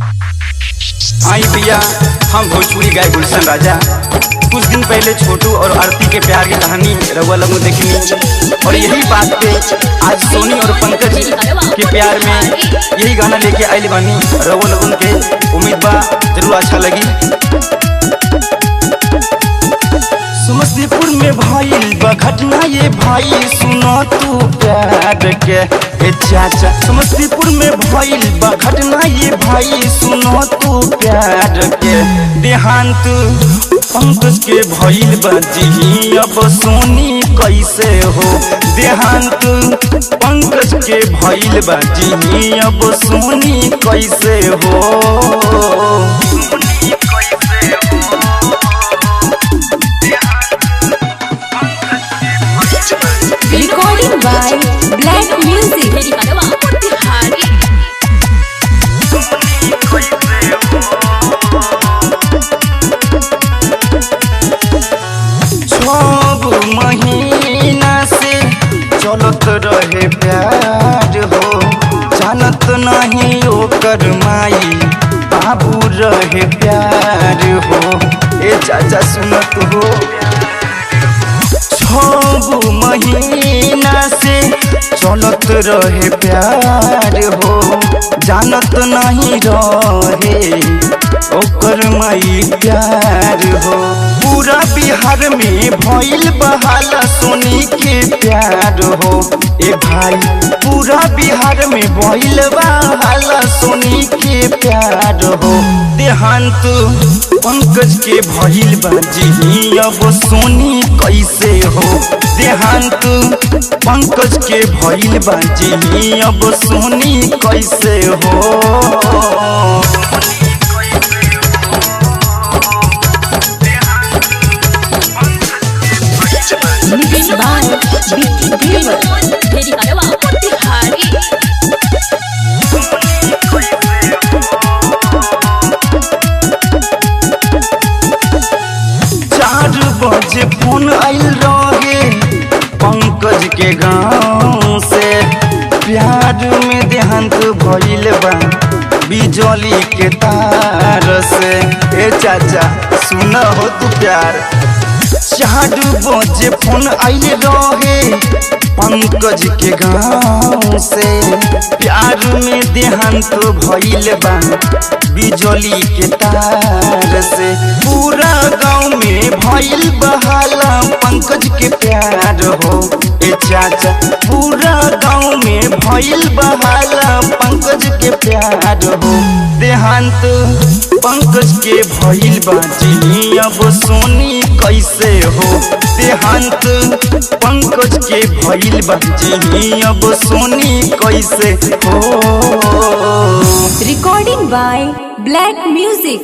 आई भैया, हम भोजपुरी गाय गुलशन राजा कुछ दिन पहले छोटू और आरती के प्यार की कहानी रउआ लोगों देखनी, और यही बात पे आज सोनी और पंकज के प्यार में यही गाना लेके आइल बानी। रउआ लोगों के उम्मीद बा जरूर अच्छा लगी। समस्तीपुर में भइल बा घटना ये भाई, सुनो तू प्यार के चाचा। समस्तीपुर में भइल बा घटना ये भाई, सुनो तू प्यार के। देहांत पंकज के भइल बा जी, अब सोनी कैसे हो। देहांत पंकज के भइल बा जी, अब सोनी कैसे हो। Recording by Black Music. सब महीना से चलत रहे प्यार हो, जानत नहीं ओकर माई बाबू रहे प्यार हो। ए चाचा सुनत हो, सब महीना से चलत रहे प्यार हो, जानत नहीं रहे ओकर माई प्यार हो। पूरा बिहार में भइल बहाला सोनी के प्यार हो। ए भाई, पूरा बिहार में भइल बहाला सोनी के प्यार हो। देहांत पंकज के भइल बा जी, अब सोनी कैसे हो। देहांत पंकज के भइल बा जी, अब सोनी कैसे हो। Mixed by Vicky Dewa. चार बजे फोन आइल रहे पंकज के गाँव से, प्यार में देहांत भइल बा बिजली के तार से। ए चाचा सुन हो तू प्यार, 4 बजे फोन आइल रहे पंकज के गाँव से, प्यार में देहांत भइल बा बिजली के तार से। पूरा गाँव में भइल बहाला पंकज के प्यार हो। ए चाचा, पूरा गाँव में भइल बहाला पंकज के प्यार हो। देहांत पंकज के भइल बा जी, अब सोनी कैसे हो। देहांत पंकज के भइल बा जी, अब सोनी कैसे हो। Recording by Black Music.